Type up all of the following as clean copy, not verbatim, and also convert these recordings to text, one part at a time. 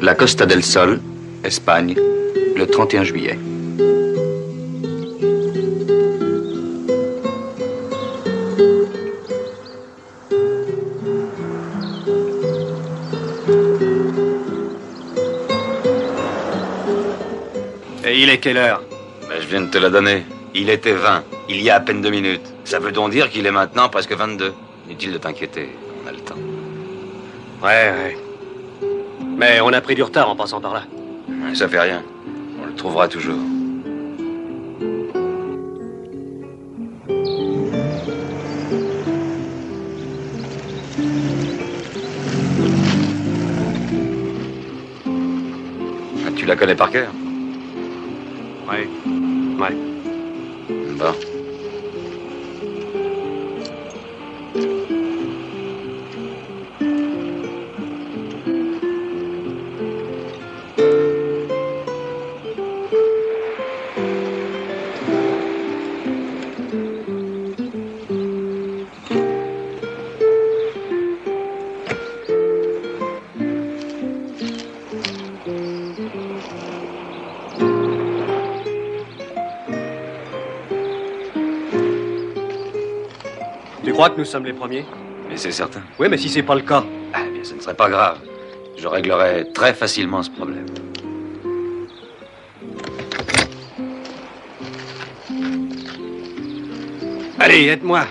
La Costa del Sol, Espagne, le 31 juillet. Et il est quelle heure? Ben, je viens de te la donner. Il était 20, il y a à peine 2 minutes. Ça veut donc dire qu'il est maintenant presque 22. Inutile de t'inquiéter, on a le temps. Ouais. Mais on a pris du retard en passant par là. Ça fait rien. On le trouvera toujours. Ah, tu la connais par cœur? Ouais. Bon. Tu crois que nous sommes les premiers? Mais c'est certain. Oui, mais si c'est pas le cas. Ah, bien, ce ne serait pas grave. Je réglerai très facilement ce problème. Allez, aide-moi.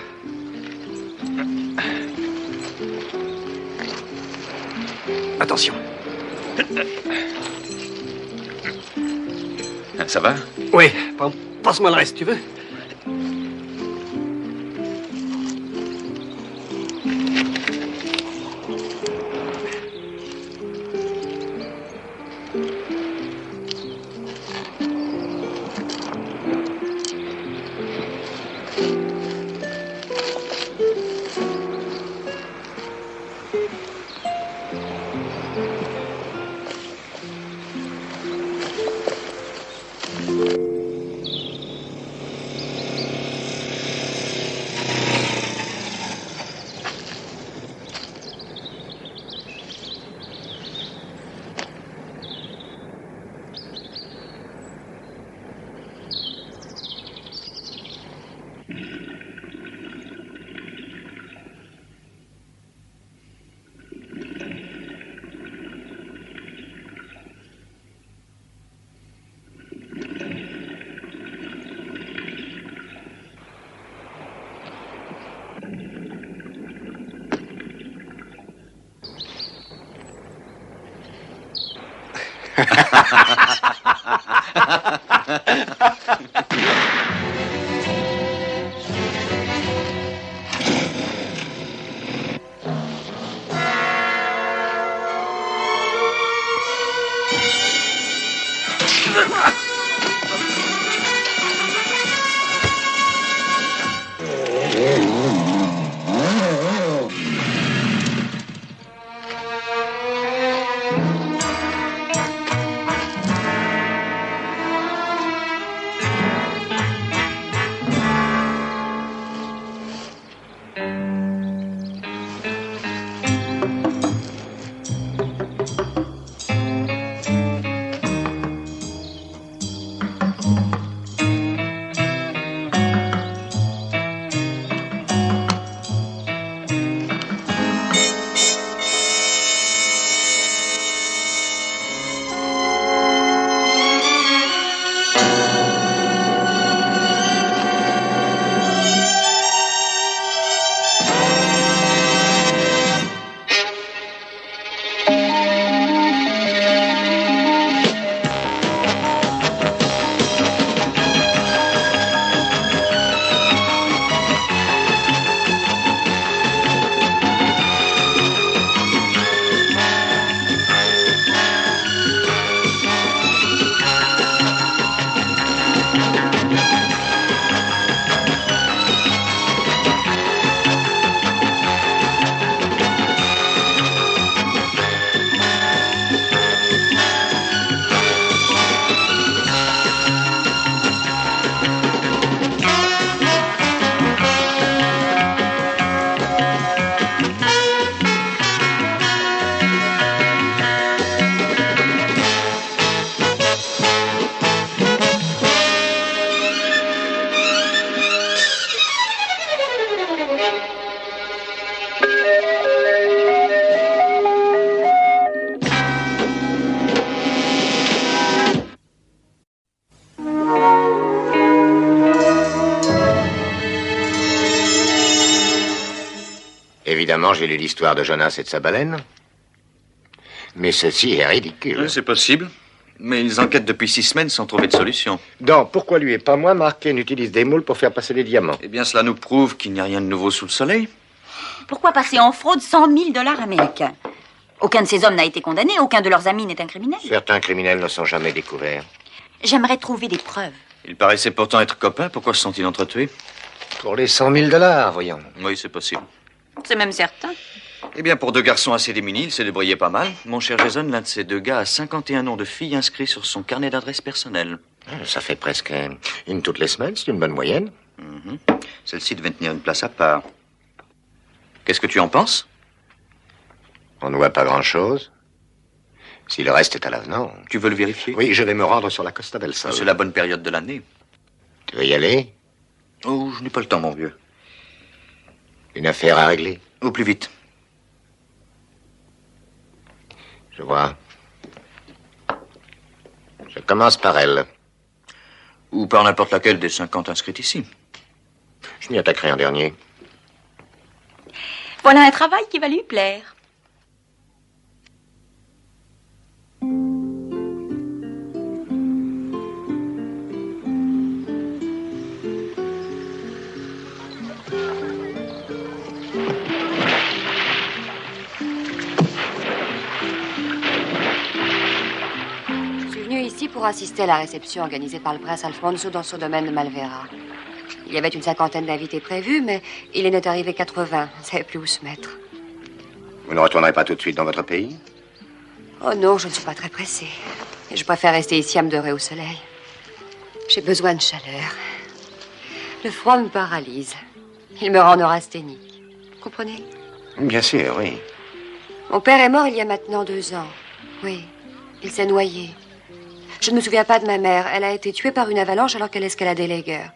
Attention. Ça va? Oui, passe-moi le reste, tu veux? Évidemment, j'ai lu l'histoire de Jonas et de sa baleine. Mais ceci est ridicule. Oui, c'est possible. Mais ils enquêtent depuis 6 semaines sans trouver de solution. Donc, pourquoi lui et pas moi, Marquet n'utilise des moules pour faire passer les diamants? Eh bien, cela nous prouve qu'il n'y a rien de nouveau sous le soleil. Pourquoi passer en fraude 100 000 $ américains? Aucun de ces hommes n'a été condamné, aucun de leurs amis n'est un criminel. Certains criminels ne sont jamais découverts. J'aimerais trouver des preuves. Ils paraissaient pourtant être copains. Pourquoi se sont-ils entretués? Pour les 100 000 $, voyons. Oui, c'est possible. C'est même certain. Eh bien, pour 2 garçons assez démunis, il s'est débrouillé pas mal. Mon cher Jason, l'un de ces 2 gars a 51 noms de filles inscrits sur son carnet d'adresse personnel. Ça fait presque une toutes les semaines, c'est une bonne moyenne. Celle-ci devait tenir une place à part. Qu'est-ce que tu en penses? On ne voit pas grand-chose. Si le reste est à l'avenant... Tu veux le vérifier? Oui, je vais me rendre sur la Costa del Sol. C'est la bonne période de l'année. Tu veux y aller? Oh, je n'ai pas le temps, mon vieux. Une affaire à régler? Au plus vite. Je vois. Je commence par elle. Ou par n'importe laquelle des 50 inscrites ici. Je m'y attaquerai en dernier. Voilà un travail qui va lui plaire. Pour assister à la réception organisée par le prince Alfonso dans son domaine de Malvera. Il y avait une 50aine d'invités prévus, mais il en est arrivé 80. On ne savait plus où se mettre. Vous ne retournerez pas tout de suite dans votre pays? Oh non, je ne suis pas très pressée. Et je préfère rester ici à me dorer au soleil. J'ai besoin de chaleur. Le froid me paralyse. Il me rend neurasthénique. Vous comprenez? Bien sûr, oui. Mon père est mort il y a maintenant 2 ans. Oui, il s'est noyé. Je ne me souviens pas de ma mère. Elle a été tuée par une avalanche alors qu'elle escaladait les gueules.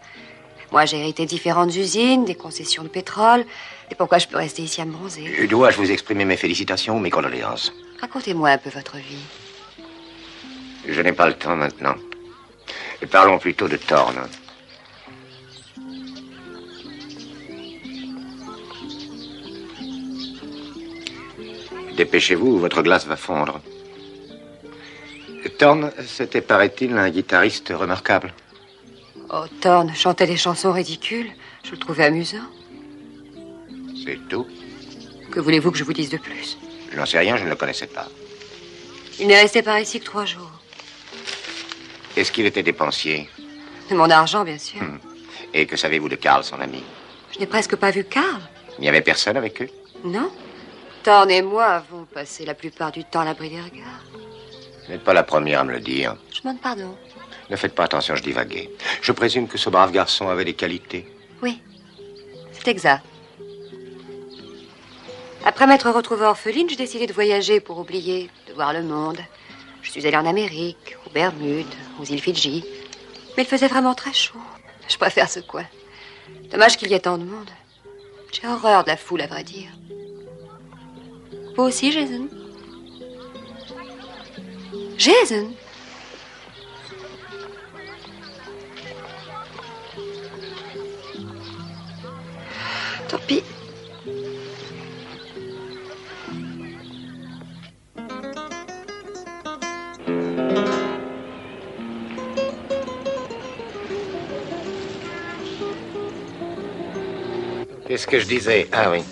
Moi, j'ai hérité différentes usines, des concessions de pétrole. Et pourquoi je peux rester ici à me bronzer? Dois-je vous exprimer mes félicitations ou mes condoléances? Racontez-moi un peu votre vie. Je n'ai pas le temps maintenant. Parlons plutôt de Thorne. Dépêchez-vous ou votre glace va fondre. Thorne, c'était, paraît-il, un guitariste remarquable. Oh, Thorne chantait des chansons ridicules. Je le trouvais amusant. C'est tout? Que voulez-vous que je vous dise de plus? Je n'en sais rien, je ne le connaissais pas. Il n'est resté par ici que 3 jours. Est-ce qu'il était dépensier? De mon argent, bien sûr. Et que savez-vous de Karl, son ami? Je n'ai presque pas vu Karl. Il n'y avait personne avec eux? Non. Thorne et moi avons passé la plupart du temps à l'abri des regards. Vous n'êtes pas la première à me le dire. Je demande pardon. Ne faites pas attention, je divaguais. Je présume que ce brave garçon avait des qualités. Oui, c'est exact. Après m'être retrouvée orpheline, j'ai décidé de voyager pour oublier, de voir le monde. Je suis allée en Amérique, aux Bermudes, aux îles Fidji. Mais il faisait vraiment très chaud. Je préfère ce coin. Dommage qu'il y ait tant de monde. J'ai horreur de la foule, à vrai dire. Vous aussi, Jason? Jason? Tant pis. Qu'est-ce que je disais? Ah oui.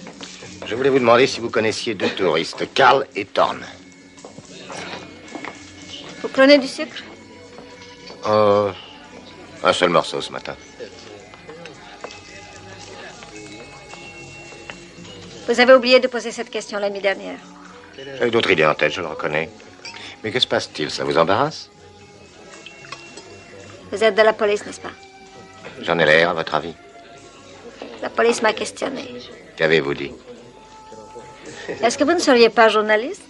Je voulais vous demander si vous connaissiez 2 touristes, Karl et Thorne. Vous prenez du sucre? Un seul morceau ce matin. Vous avez oublié de poser cette question l'année dernière. J'avais d'autres idées en tête, je le reconnais. Mais que se passe-t-il? Ça vous embarrasse? Vous êtes de la police, n'est-ce pas? J'en ai l'air, à votre avis. La police m'a questionné. Qu'avez-vous dit? Est-ce que vous ne seriez pas journaliste?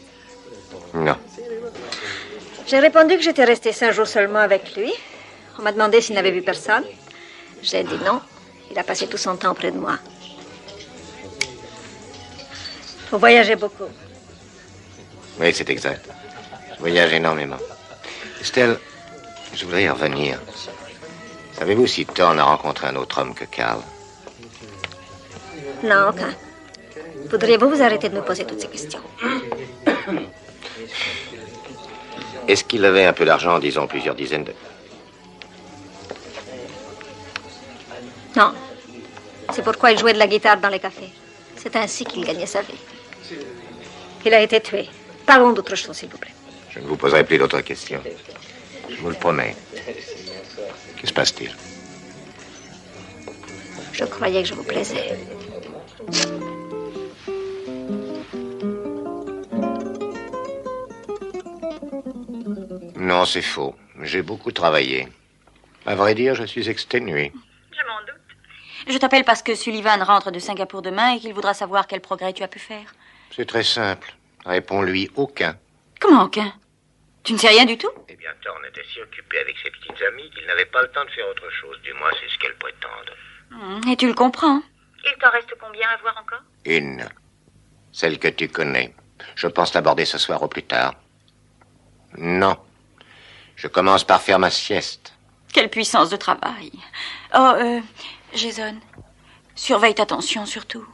Non. J'ai répondu que j'étais restée 5 jours seulement avec lui. On m'a demandé s'il n'avait vu personne. J'ai dit non. Il a passé tout son temps près de moi. Vous voyagez beaucoup. Oui, c'est exact. Je voyage énormément. Estelle, je voudrais y revenir. Savez-vous si Thorne a rencontré un autre homme que Karl? Non, aucun. Voudriez-vous vous arrêter de me poser toutes ces questions? Est-ce qu'il avait un peu d'argent, disons plusieurs dizaines de... Non. C'est pourquoi il jouait de la guitare dans les cafés. C'est ainsi qu'il gagnait sa vie. Il a été tué. Parlons d'autre chose, s'il vous plaît. Je ne vous poserai plus d'autres questions. Je vous le promets. Que se passe-t-il? Je croyais que je vous plaisais. Non, c'est faux. J'ai beaucoup travaillé. À vrai dire, je suis exténué. Je m'en doute. Je t'appelle parce que Sullivan rentre de Singapour demain et qu'il voudra savoir quel progrès tu as pu faire. C'est très simple. Réponds-lui aucun. Comment aucun? Tu ne sais rien du tout? Eh bien, Thorne était si occupé avec ses petites amies qu'il n'avait pas le temps de faire autre chose. Du moins, c'est ce qu'elles prétendent. Et tu le comprends. Il t'en reste combien à voir encore? Une. Celle que tu connais. Je pense l'aborder ce soir au plus tard. Non. Je commence par faire ma sieste. Quelle puissance de travail. Oh, Jason, surveille ta tension surtout.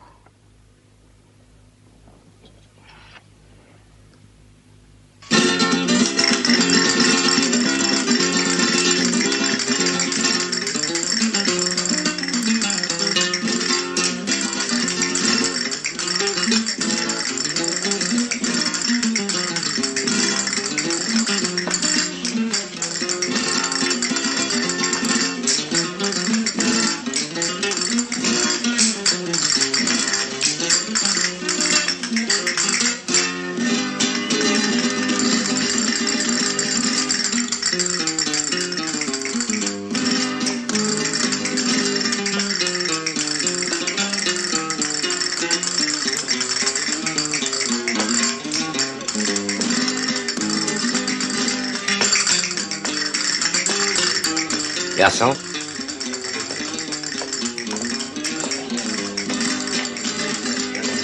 Garçon?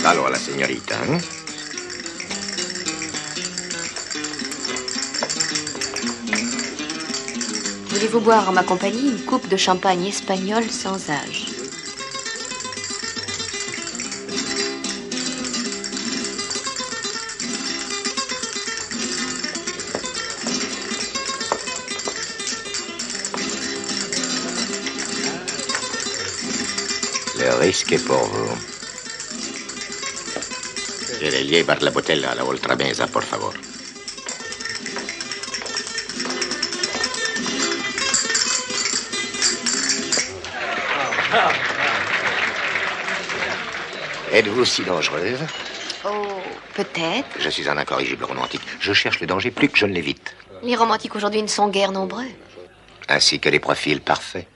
Alors, la señorita, hein? Voulez-vous boire en ma compagnie une coupe de champagne espagnol sans âge? Le risque est pour vous. Je le llevar la botella a la otra mesa, por favor. Êtes-vous si dangereuse? Oh, peut-être. Je suis un incorrigible romantique. Je cherche le danger plus que je ne l'évite. Les romantiques aujourd'hui ne sont guère nombreux. Ainsi que les profils parfaits.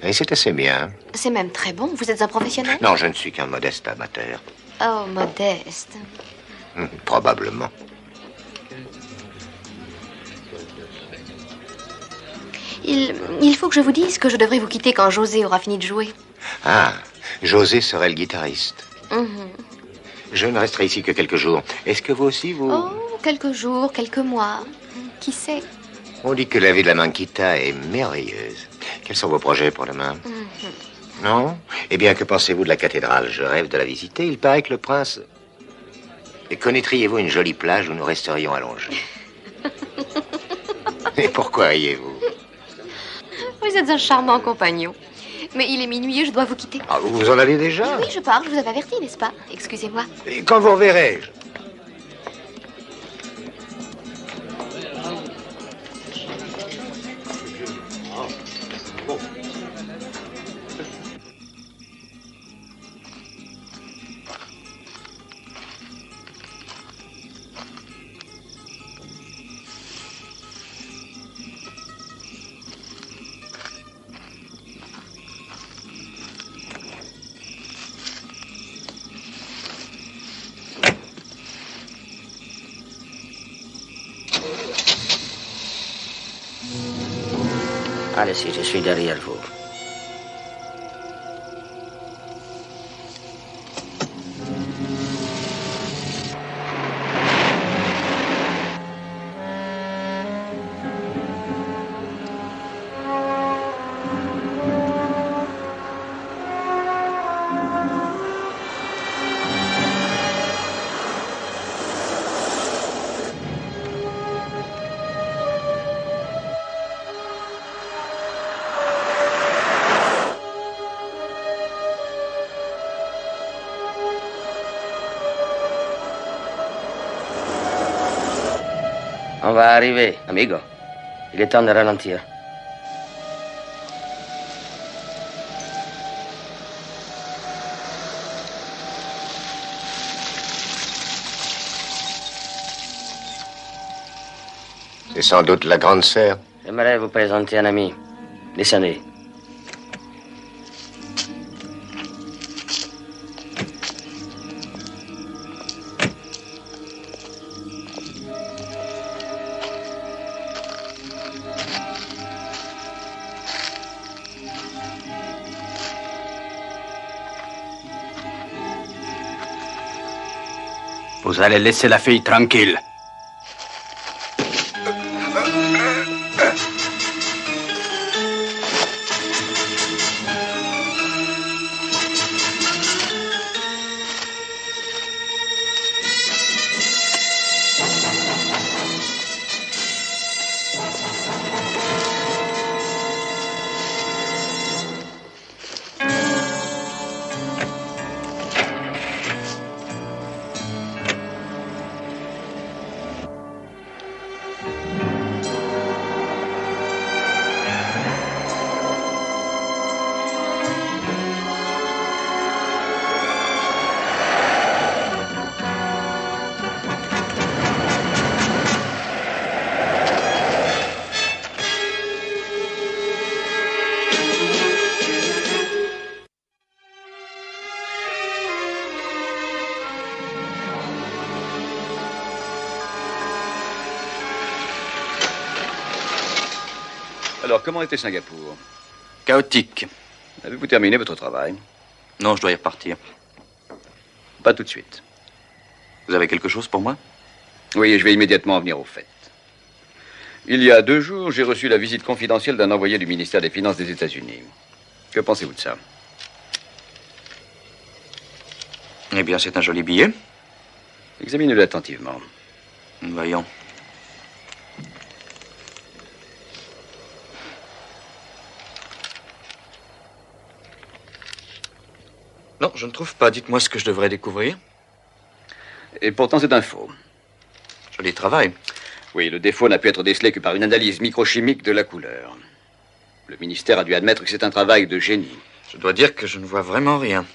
Et c'est assez bien. C'est même très bon. Vous êtes un professionnel? Non, je ne suis qu'un modeste amateur. Oh, modeste. Probablement. Il faut que je vous dise que je devrais vous quitter quand José aura fini de jouer. Ah, José serait le guitariste. Mhm. Je ne resterai ici que quelques jours. Est-ce que vous aussi, vous... Oh, quelques jours, quelques mois. Qui sait? On dit que la vie de la Manquita est merveilleuse. Quels sont vos projets pour demain? Non? Eh bien, que pensez-vous de la cathédrale? Je rêve de la visiter. Il paraît que le prince... Et connaîtriez-vous une jolie plage où nous resterions allongés? Et pourquoi riez-vous? Vous êtes un charmant compagnon. Mais il est minuit et je dois vous quitter. Ah, vous en allez déjà? Oui, je pars. Je vous avais averti, n'est-ce pas? Excusez-moi. Et quand vous reverrai-je? Allez-y, je suis derrière vous. va arriver, amigo. Il est temps de ralentir. C'est sans doute la grande sœur. J'aimerais vous présenter un ami. Descendez. Vous allez laisser la fille tranquille. Alors, comment était Singapour? Chaotique. Avez-vous terminé votre travail? Non, je dois y repartir. Pas tout de suite. Vous avez quelque chose pour moi? Oui, je vais immédiatement en venir au fait. Il y a 2 jours, j'ai reçu la visite confidentielle d'un envoyé du ministère des Finances des États-Unis. Que pensez-vous de ça? Eh bien, c'est un joli billet. Examinez-le attentivement. Voyons. Non, je ne trouve pas. Dites-moi ce que je devrais découvrir. Et pourtant, c'est un faux. Joli travail. Oui, le défaut n'a pu être décelé que par une analyse microchimique de la couleur. Le ministère a dû admettre que c'est un travail de génie. Je dois dire que je ne vois vraiment rien.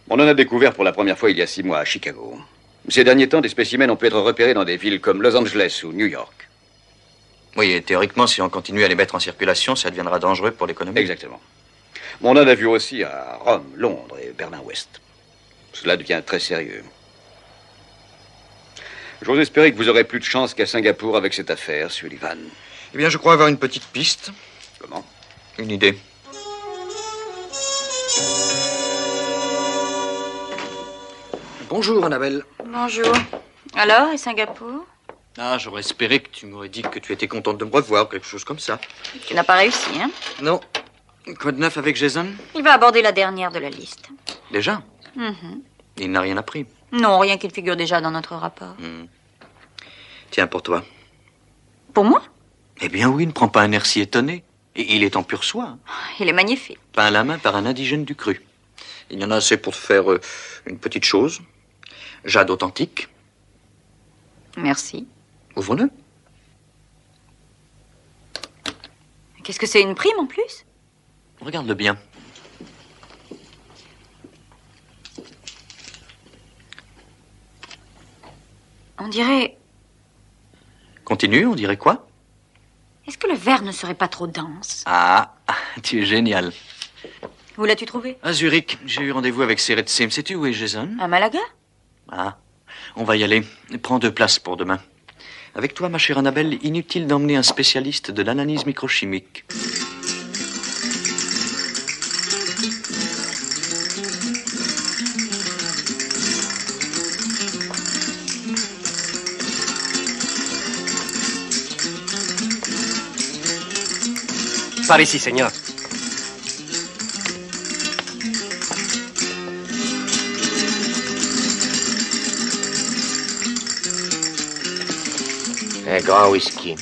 On en a découvert pour la première fois il y a 6 mois à Chicago. Ces derniers temps, des spécimens ont pu être repérés dans des villes comme Los Angeles ou New York. Oui, et théoriquement, si on continue à les mettre en circulation, ça deviendra dangereux pour l'économie. Exactement. On en a vu aussi à Rome, Londres et Berlin-Ouest. Cela devient très sérieux. J'ose espérer que vous aurez plus de chance qu'à Singapour avec cette affaire, Sullivan. Eh bien, je crois avoir une petite piste. Comment? Une idée. Bonjour, Annabelle. Bonjour. Alors, et Singapour? Ah, j'aurais espéré que tu m'aurais dit que tu étais contente de me revoir, quelque chose comme ça. Tu n'as pas réussi, hein? Non. Quoi de neuf avec Jason? Il va aborder la dernière de la liste. Déjà? Mhm. Il n'a rien appris. Non, rien qu'il figure déjà dans notre rapport. Tiens, pour toi. Pour moi? Eh bien oui, ne prends pas un air si étonné. Et il est en pur soin. Il est magnifique. Peint à la main par un indigène du cru. Il y en a assez pour te faire une petite chose. Jade authentique. Merci. Ouvre-le. Qu'est-ce que c'est, une prime en plus? Regarde-le bien. On dirait... Continue, on dirait quoi? Est-ce que le verre ne serait pas trop dense? Ah, tu es génial. Où l'as-tu trouvé? À Zurich, j'ai eu rendez-vous avec Seret Sim. Sais-tu où est Jason? À Malaga? Ah, on va y aller. Prends 2 places pour demain. Avec toi, ma chère Annabelle, inutile d'emmener un spécialiste de l'analyse microchimique. Par ici, señor. Un grand whisky.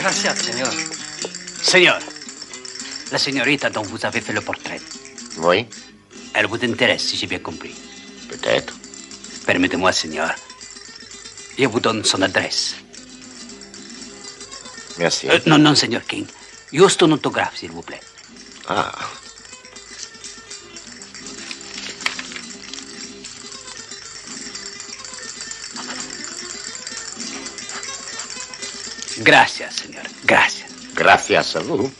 Gracias, señor. Señor, la señorita dont vous avez fait le portrait. Oui, Elle vous intéresse, si j'ai bien compris. peut-être. Permettez-moi, señor. Je vous donne son adresse. Merci. Non, non, señor King. Juste un autographe, s'il vous plaît. Ah. Gracias, señor. Gracias. Gracias a vous.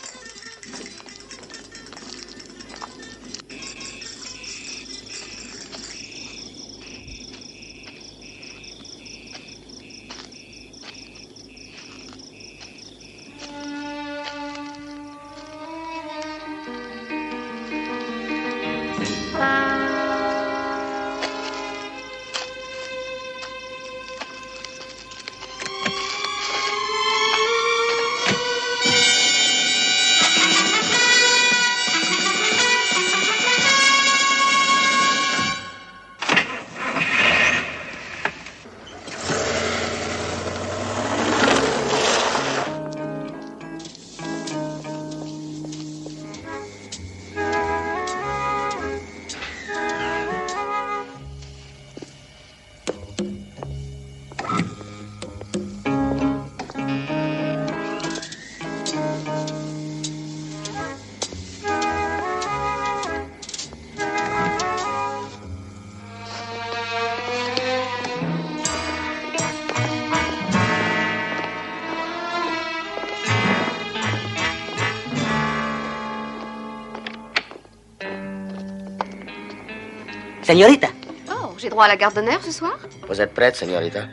Señorita. Oh, j'ai droit à la garde d'honneur ce soir? Vous êtes prête, señorita?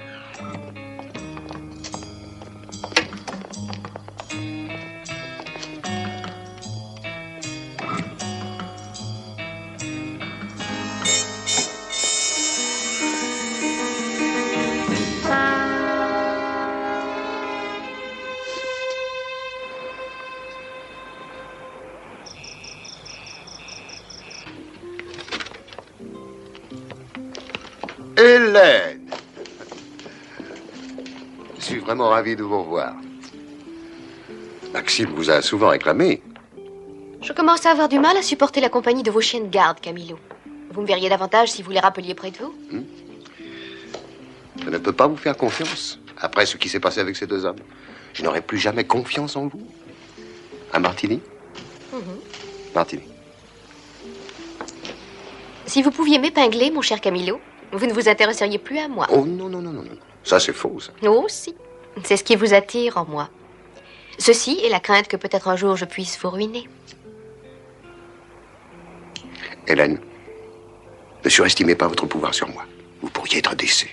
Hélène! Je suis vraiment ravi de vous revoir. Maxime vous a souvent réclamé. Je commence à avoir du mal à supporter la compagnie de vos chiens de garde, Camilo. Vous me verriez davantage si vous les rappeliez près de vous? Je ne peux pas vous faire confiance après ce qui s'est passé avec ces deux hommes. Je n'aurai plus jamais confiance en vous. Un martini? Martini. Si vous pouviez m'épingler, mon cher Camilo, vous ne vous intéresseriez plus à moi. Oh non, non, non, non, non. Ça, c'est faux, ça. Oh, si. C'est ce qui vous attire en moi. Ceci est la crainte que peut-être un jour je puisse vous ruiner. Hélène, ne surestimez pas votre pouvoir sur moi. Vous pourriez être décès.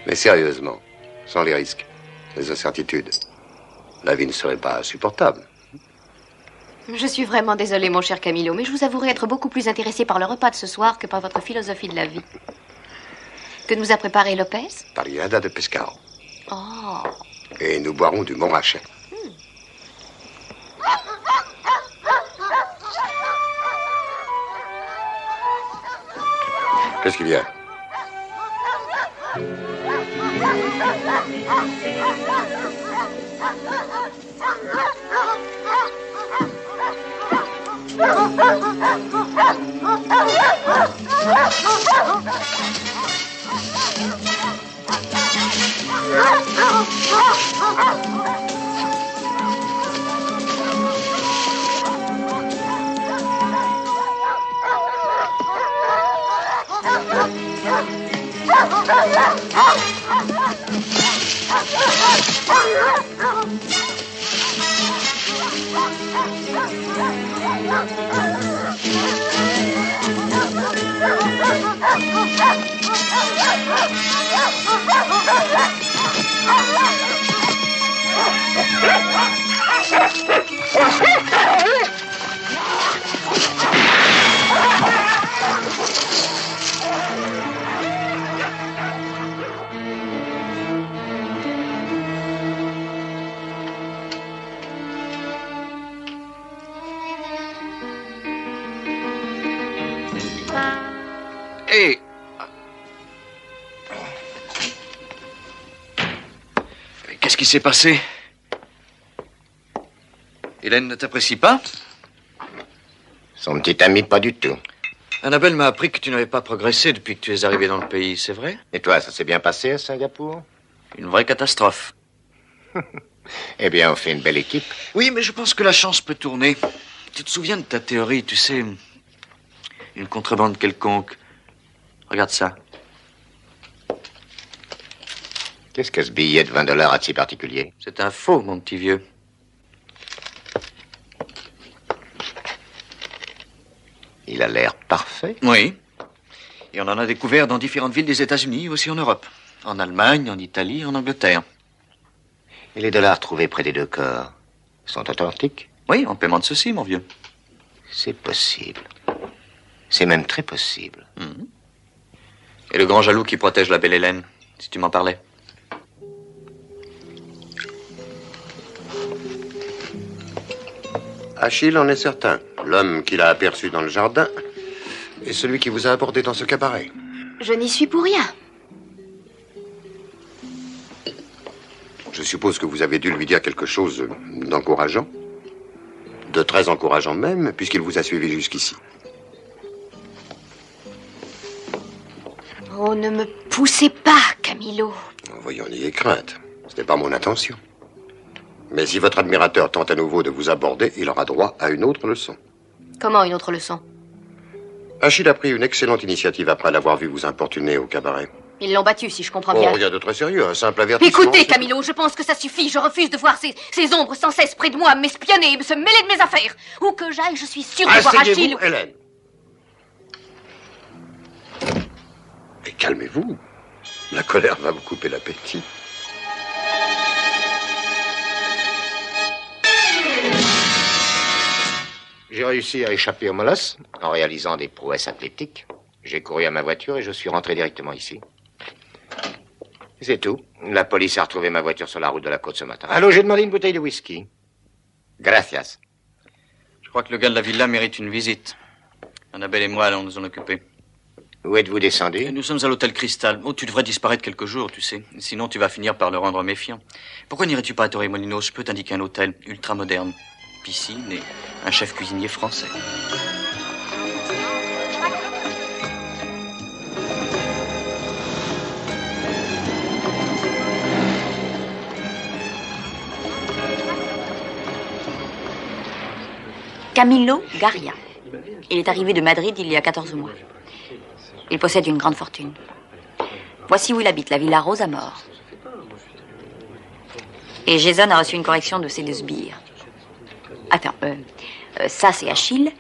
Mais sérieusement, sans les risques, les incertitudes, la vie ne serait pas supportable. Je suis vraiment désolée, mon cher Camilo, mais je vous avouerai être beaucoup plus intéressée par le repas de ce soir que par votre philosophie de la vie. Que nous a préparé Lopez? Pariada de pescado. Oh. Et nous boirons du Montrachet. Qu'est-ce qu'il y a? Qu'est-ce qui s'est passé? Hélène ne t'apprécie pas? Son petit ami, pas du tout. Annabelle m'a appris que tu n'avais pas progressé depuis que tu es arrivé dans le pays, c'est vrai? Et toi, ça s'est bien passé à Singapour? Une vraie catastrophe. Eh bien, on fait une belle équipe. Oui, mais je pense que la chance peut tourner. Tu te souviens de ta théorie, tu sais, une contrebande quelconque. Regarde ça. Qu'est-ce que ce billet de 20 $ a de si particulier? C'est un faux, mon petit vieux. Il a l'air parfait. Oui. Et on en a découvert dans différentes villes des États-Unis, aussi en Europe. En Allemagne, en Italie, en Angleterre. Et les dollars trouvés près des deux corps sont authentiques? Oui, en paiement de ceci, mon vieux. C'est possible. C'est même très possible. Et le grand jaloux qui protège la belle Hélène, si tu m'en parlais. Achille en est certain. L'homme qu'il a aperçu dans le jardin est celui qui vous a apporté dans ce cabaret. Je n'y suis pour rien. Je suppose que vous avez dû lui dire quelque chose d'encourageant. De très encourageant même, puisqu'il vous a suivi jusqu'ici. Oh, ne me poussez pas, Camillo. Voyons, n'ayez crainte. Ce n'est pas mon intention. Mais si votre admirateur tente à nouveau de vous aborder, il aura droit à une autre leçon. Comment une autre leçon? Achille a pris une excellente initiative après l'avoir vu vous importuner au cabaret. Ils l'ont battu, si je comprends Oh, bien. rien de très sérieux, un simple avertissement. Écoutez, Camillo, je pense que ça suffit. Je refuse de voir ces ombres sans cesse près de moi, m'espionner, se mêler de mes affaires. Où que j'aille, je suis sûre de voir Achille. Hélène. Mais calmez-vous. La colère va vous couper l'appétit. J'ai réussi à échapper au molosse en réalisant des prouesses athlétiques. J'ai couru à ma voiture et je suis rentré directement ici. C'est tout. La police a retrouvé ma voiture sur la route de la côte ce matin. Allô, j'ai demandé une bouteille de whisky. Gracias. Je crois que le gars de la villa mérite une visite. Annabelle et moi allons nous en occuper. Où êtes-vous descendu? Nous sommes à l'hôtel Cristal. Oh, tu devrais disparaître quelques jours, tu sais. Sinon, tu vas finir par le rendre méfiant. Pourquoi n'irais-tu pas à Torremolinos? Je peux t'indiquer un hôtel ultra moderne. Piscine et un chef cuisinier français. Camillo Garia. Il est arrivé de Madrid il y a 14 mois. Il possède une grande fortune. Voici où il habite, la Villa Rosamore. Et Jason a reçu une correction de ses 2 sbires. Attends, ça c'est Achille,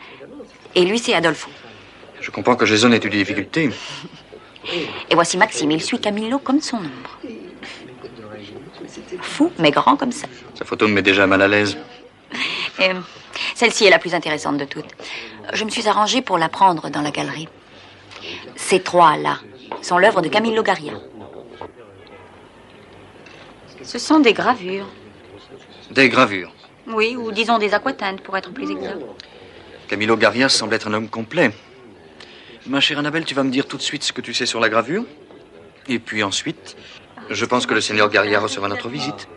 et lui c'est Adolfo. Je comprends que Jason ait eu des difficultés. Et voici Maxime, il suit Camillo comme son ombre. Fou, mais grand comme ça. Sa photo me met déjà mal à l'aise. Et celle-ci est la plus intéressante de toutes. Je me suis arrangée pour la prendre dans la galerie. Ces 3-là sont l'œuvre de Camillo Garia. Ce sont des gravures. Des gravures? Oui, ou disons des aquatintes, pour être plus exact. Camillo Garia semble être un homme complet. Ma chère Annabelle, tu vas me dire tout de suite ce que tu sais sur la gravure. Et puis ensuite, je pense que le seigneur Garia recevra notre visite.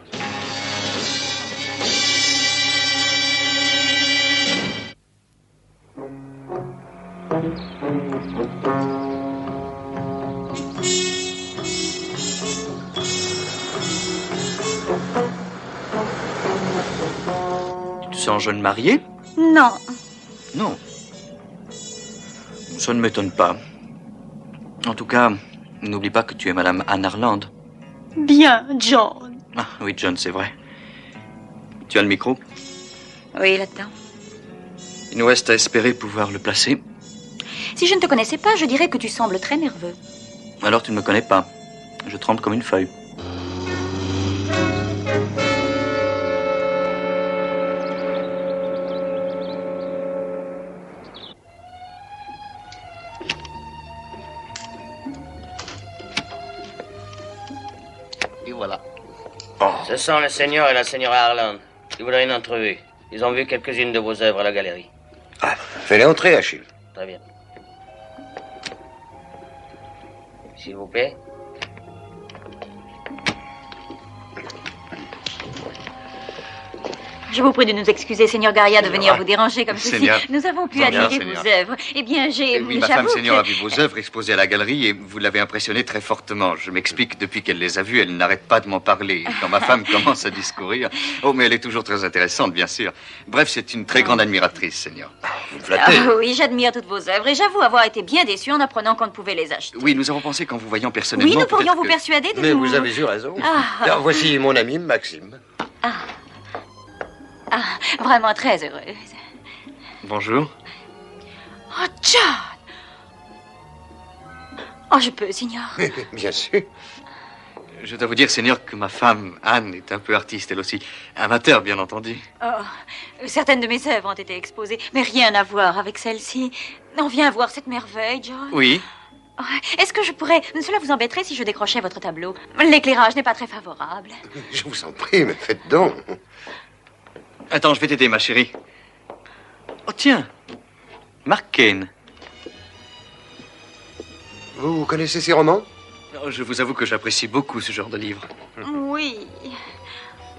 Tu te sens jeune mariée? Non. Non. Ça ne m'étonne pas. En tout cas, n'oublie pas que tu es Madame Anne Arland. Bien, John. Ah oui, John, c'est vrai. Tu as le micro? Oui, là-dedans. Il nous reste à espérer pouvoir le placer. Si je ne te connaissais pas, je dirais que tu sembles très nerveux. Alors tu ne me connais pas. Je tremble comme une feuille. Et voilà. Ce sont le seigneur et la seigneure Harland qui voudraient une entrevue. Ils ont vu quelques-unes de vos œuvres à la galerie. Ah, fais-les entrer, Achille. Très bien. S'il vous plaît. Je vous prie de nous excuser, Seigneur Garia, de venir vous déranger comme ceci. Seigneur. Nous avons pu Bien, admirer Seigneur. vos œuvres. Eh bien, Oui, ma femme, Seigneur, a vu vos œuvres exposées à la galerie et vous l'avez impressionnée très fortement. Je m'explique, depuis qu'elle les a vues, elle n'arrête pas de m'en parler. Et quand ma femme commence à discourir... Oh, mais elle est toujours très intéressante, bien sûr. Bref, c'est une très grande admiratrice, Seigneur. Vous me flattez. Ah, oui, j'admire toutes vos œuvres et j'avoue avoir été bien déçue en apprenant qu'on ne pouvait les acheter. Oui, nous avons pensé qu'en vous voyant personnellement... Oui, nous pourrions peut-être vous que- persuader de Mais nous... vous avez eu raison. Ah. Alors, voici mon ami Maxime. Ah, vraiment très heureuse. Bonjour. Oh, John! Oh, je peux, Seigneur. Bien sûr. Je dois vous dire, Seigneur, que ma femme, Anne, est un peu artiste, elle aussi. Amateur, bien entendu. Oh, certaines de mes œuvres ont été exposées, mais rien à voir avec celle-ci. On vient voir cette merveille, John. Oui. Oh, est-ce que je pourrais... Cela vous embêterait si je décrochais votre tableau? L'éclairage n'est pas très favorable. Je vous en prie, mais faites donc. Attends, je vais t'aider, ma chérie. Oh, tiens. Mark Kane. Vous connaissez ces romans? Oh, je vous avoue que j'apprécie beaucoup ce genre de livre. Oui.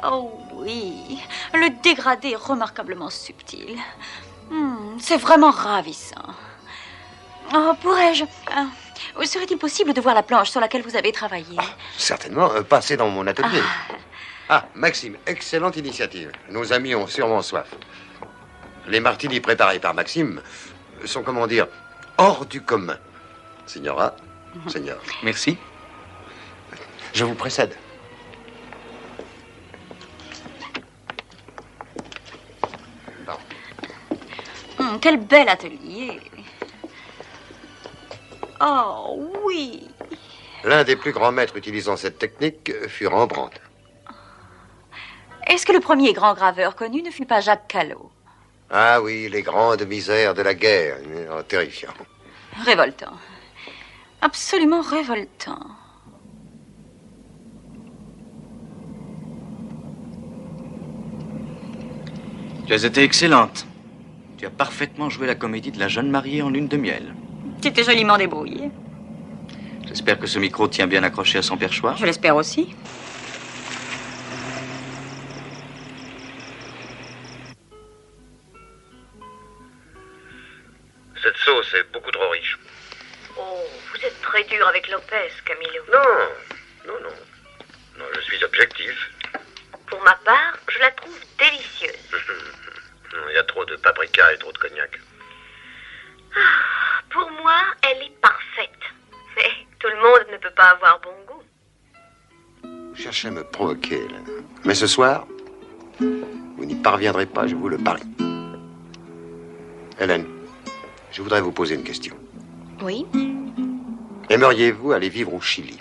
Oh, oui. Le dégradé est remarquablement subtil. C'est vraiment ravissant. Oh, pourrais-je... serait-il possible de voir la planche sur laquelle vous avez travaillé? Certainement. Passez dans mon atelier. Ah, Maxime, excellente initiative. Nos amis ont sûrement soif. Les martinis préparés par Maxime sont, comment dire, hors du commun. Signora, Seigneur. Merci. Je vous précède. Quel bel atelier. Oh, oui. L'un des plus grands maîtres utilisant cette technique fut Rembrandt. Est-ce que le premier grand graveur connu ne fut pas Jacques Callot? Ah oui, les grandes misères de la guerre. Oh, terrifiant. Révoltant. Absolument révoltant. Tu as été excellente. Tu as parfaitement joué la comédie de la jeune mariée en lune de miel. Tu t'es joliment débrouillé. J'espère que ce micro tient bien accroché à son perchoir. Je l'espère aussi. Cette sauce est beaucoup trop riche. Oh, vous êtes très dur avec Lopez, Camilo. Non, non, je suis objectif. Pour ma part, je la trouve délicieuse. Il y a trop de paprika et trop de cognac. Pour moi, elle est parfaite. Mais tout le monde ne peut pas avoir bon goût. Vous cherchez à me provoquer, là. Mais ce soir, vous n'y parviendrez pas, je vous le parie. Hélène, je voudrais vous poser une question. Oui? Aimeriez-vous aller vivre au Chili?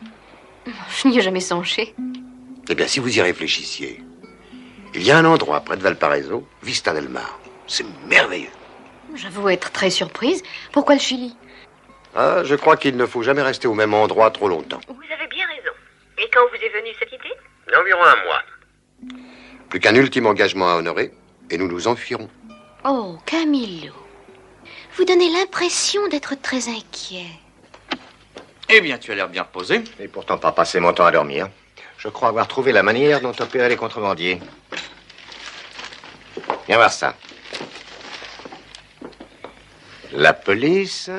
Je n'y ai jamais songé. Eh bien, si vous y réfléchissiez, il y a un endroit près de Valparaiso, Vista del Mar. C'est merveilleux. J'avoue être très surprise. Pourquoi le Chili? Ah, je crois qu'il ne faut jamais rester au même endroit trop longtemps. Vous avez bien raison. Et quand vous est venue cette idée? Environ un mois. Plus qu'un ultime engagement à honorer, et nous nous enfuirons. Oh, Camilo. Vous donnez l'impression d'être très inquiet. Eh bien, tu as l'air bien reposé. Et pourtant pas passer mon temps à dormir. Je crois avoir trouvé la manière dont opérer les contrebandiers. Viens voir ça. La police...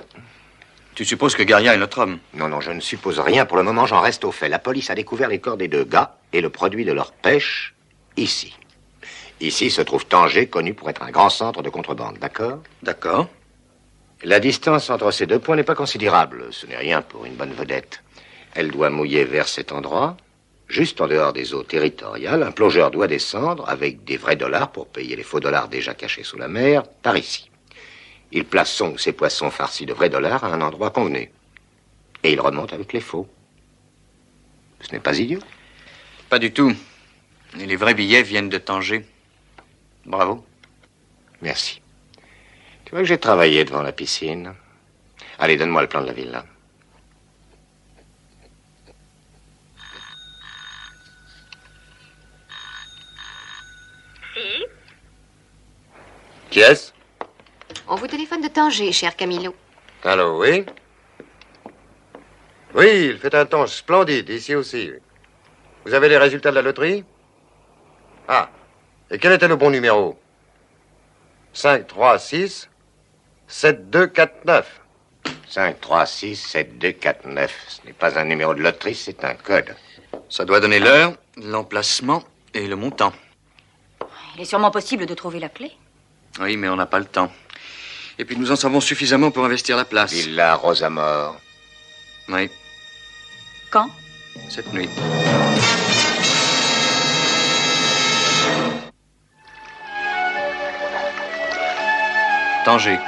Tu supposes que Garia est notre homme? Non, je ne suppose rien. Pour le moment, j'en reste au fait. La police a découvert les corps des deux gars et le produit de leur pêche ici. Ici se trouve Tanger, connu pour être un grand centre de contrebande, d'accord? D'accord. La distance entre ces deux points n'est pas considérable. Ce n'est rien pour une bonne vedette. Elle doit mouiller vers cet endroit. Juste en dehors des eaux territoriales, un plongeur doit descendre avec des vrais dollars pour payer les faux dollars déjà cachés sous la mer, par ici. Il place son ou ses poissons farcis de vrais dollars à un endroit convenu. Et il remonte avec les faux. Ce n'est pas idiot. Pas du tout. Et les vrais billets viennent de Tanger. Bravo. Merci. Tu vois que j'ai travaillé devant la piscine. Allez, donne-moi le plan de la villa. Si. Qui est-ce? On vous téléphone de Tanger, cher Camilo. Allô, oui? Oui, il fait un temps splendide, ici aussi. Vous avez les résultats de la loterie? Ah, Et quel était le bon numéro? 5, 3, 6, 7, 2, 4, 9. 5, 3, 6, 7, 2, 4, 9. Ce n'est pas un numéro de loterie, c'est un code. Ça doit donner l'heure, l'emplacement et le montant. Il est sûrement possible de trouver la clé. Oui, mais on n'a pas le temps. Et puis nous en savons suffisamment pour investir la place. Villa Rosamore. Oui. Quand? Cette nuit. Tanger.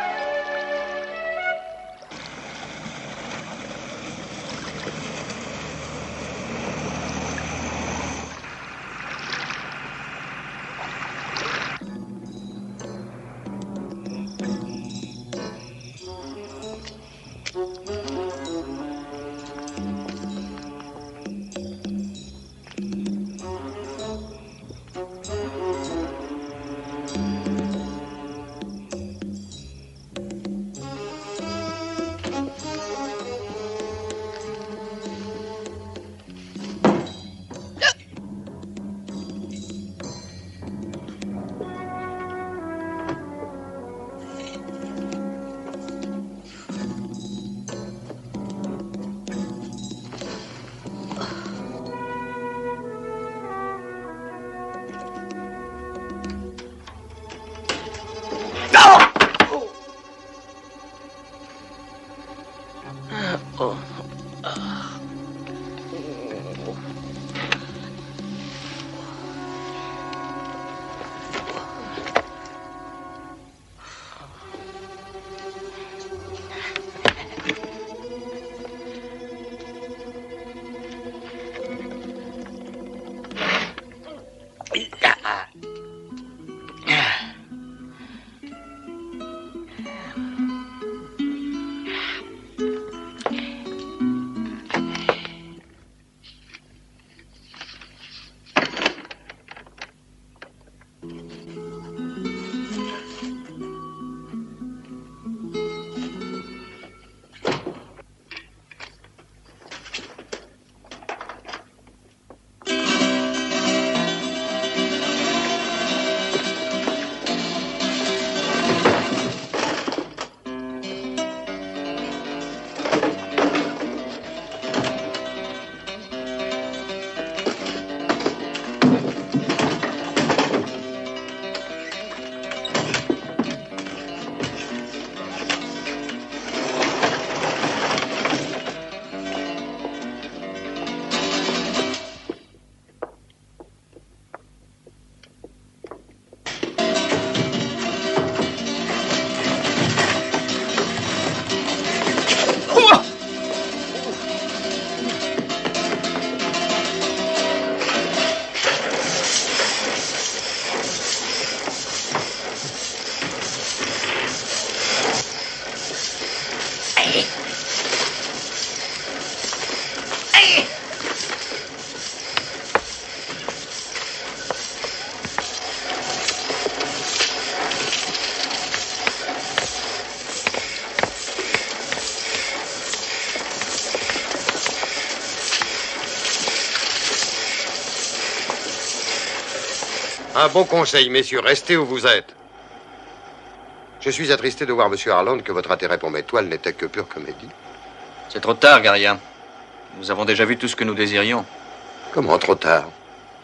Un bon conseil, messieurs, restez où vous êtes. Je suis attristé de voir, monsieur Harland, que votre intérêt pour mes toiles n'était que pure comédie. C'est trop tard, Garia. Nous avons déjà vu tout ce que nous désirions. Comment trop tard?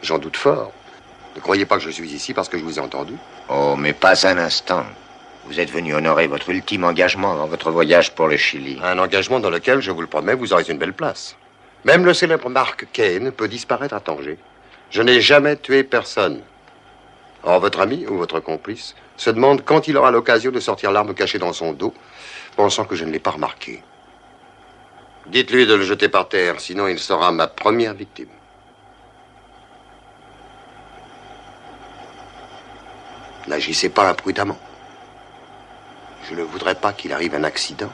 J'en doute fort. Ne croyez pas que je suis ici parce que je vous ai entendu. Oh, mais pas un instant. Vous êtes venu honorer votre ultime engagement dans votre voyage pour le Chili. Un engagement dans lequel, je vous le promets, vous aurez une belle place. Même le célèbre Mark Kane peut disparaître à Tanger. Je n'ai jamais tué personne. Or, votre ami ou votre complice se demande quand il aura l'occasion de sortir l'arme cachée dans son dos, pensant que je ne l'ai pas remarqué. Dites-lui de le jeter par terre, sinon il sera ma première victime. N'agissez pas imprudemment. Je ne voudrais pas qu'il arrive un accident.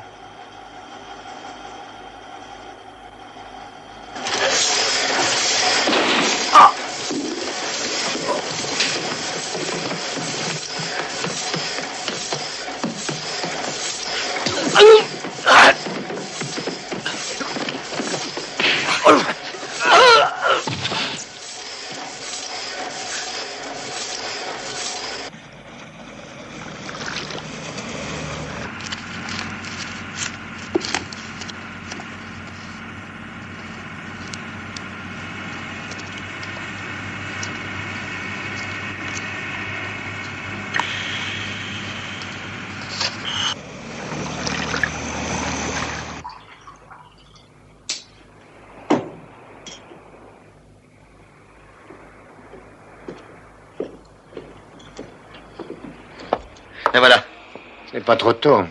Et voilà. Ce n'est pas trop tôt.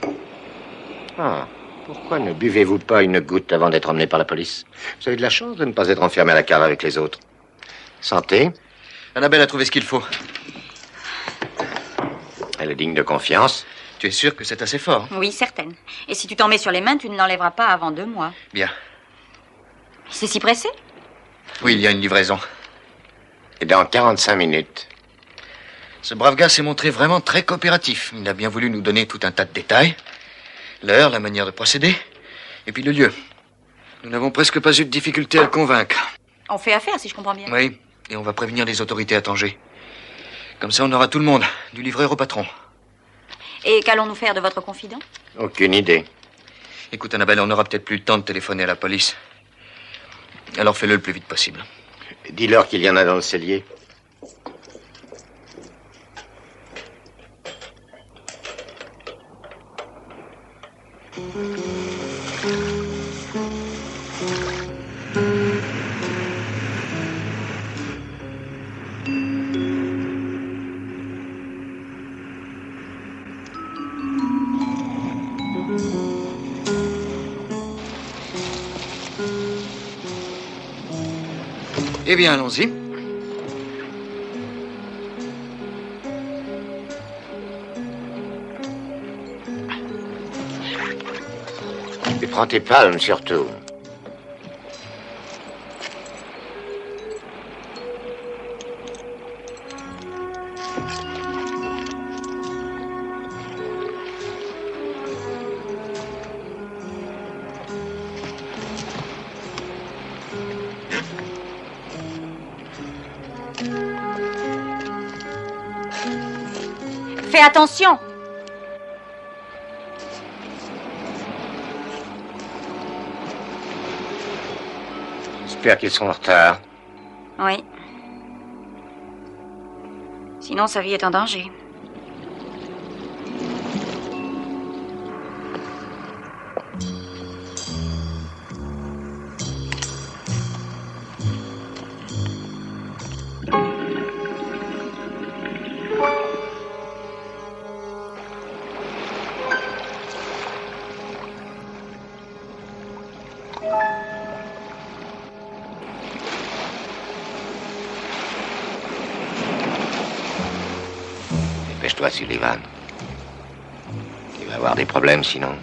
Ah, pourquoi ne buvez-vous pas une goutte avant d'être emmené par la police? Vous avez de la chance de ne pas être enfermé à la cave avec les autres. Santé. Annabelle a trouvé ce qu'il faut. Elle est digne de confiance. Tu es sûr que c'est assez fort? Oui, certaine. Et si tu t'en mets sur les mains, tu ne l'enlèveras pas avant 2 mois. Bien. C'est si pressé? Oui, il y a une livraison. Et dans 45 minutes. Ce brave gars s'est montré vraiment très coopératif. Il a bien voulu nous donner tout un tas de détails. L'heure, la manière de procéder, et puis le lieu. Nous n'avons presque pas eu de difficulté à le convaincre. On fait affaire, si je comprends bien. Oui, et on va prévenir les autorités à Tanger. Comme ça, on aura tout le monde, du livreur au patron. Et qu'allons-nous faire de votre confident? Aucune idée. Écoute, Annabelle, on n'aura peut-être plus le temps de téléphoner à la police. Alors fais-le le plus vite possible. Dis-leur qu'il y en a dans le cellier. Eh bien, allons-y. Et prends tes palmes, surtout. Fais attention! J'espère qu'ils sont en retard. Oui. Sinon, sa vie est en danger. Dépêche-toi, Sullivan. Il va avoir des problèmes sinon.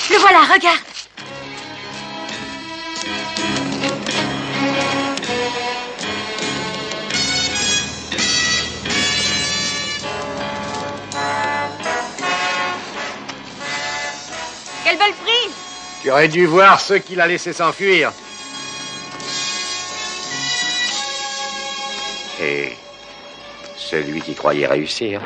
Le voilà, regarde! Quelle belle prise! Tu aurais dû voir ceux qu'il a laissé s'enfuir. Et celui qui croyait réussir.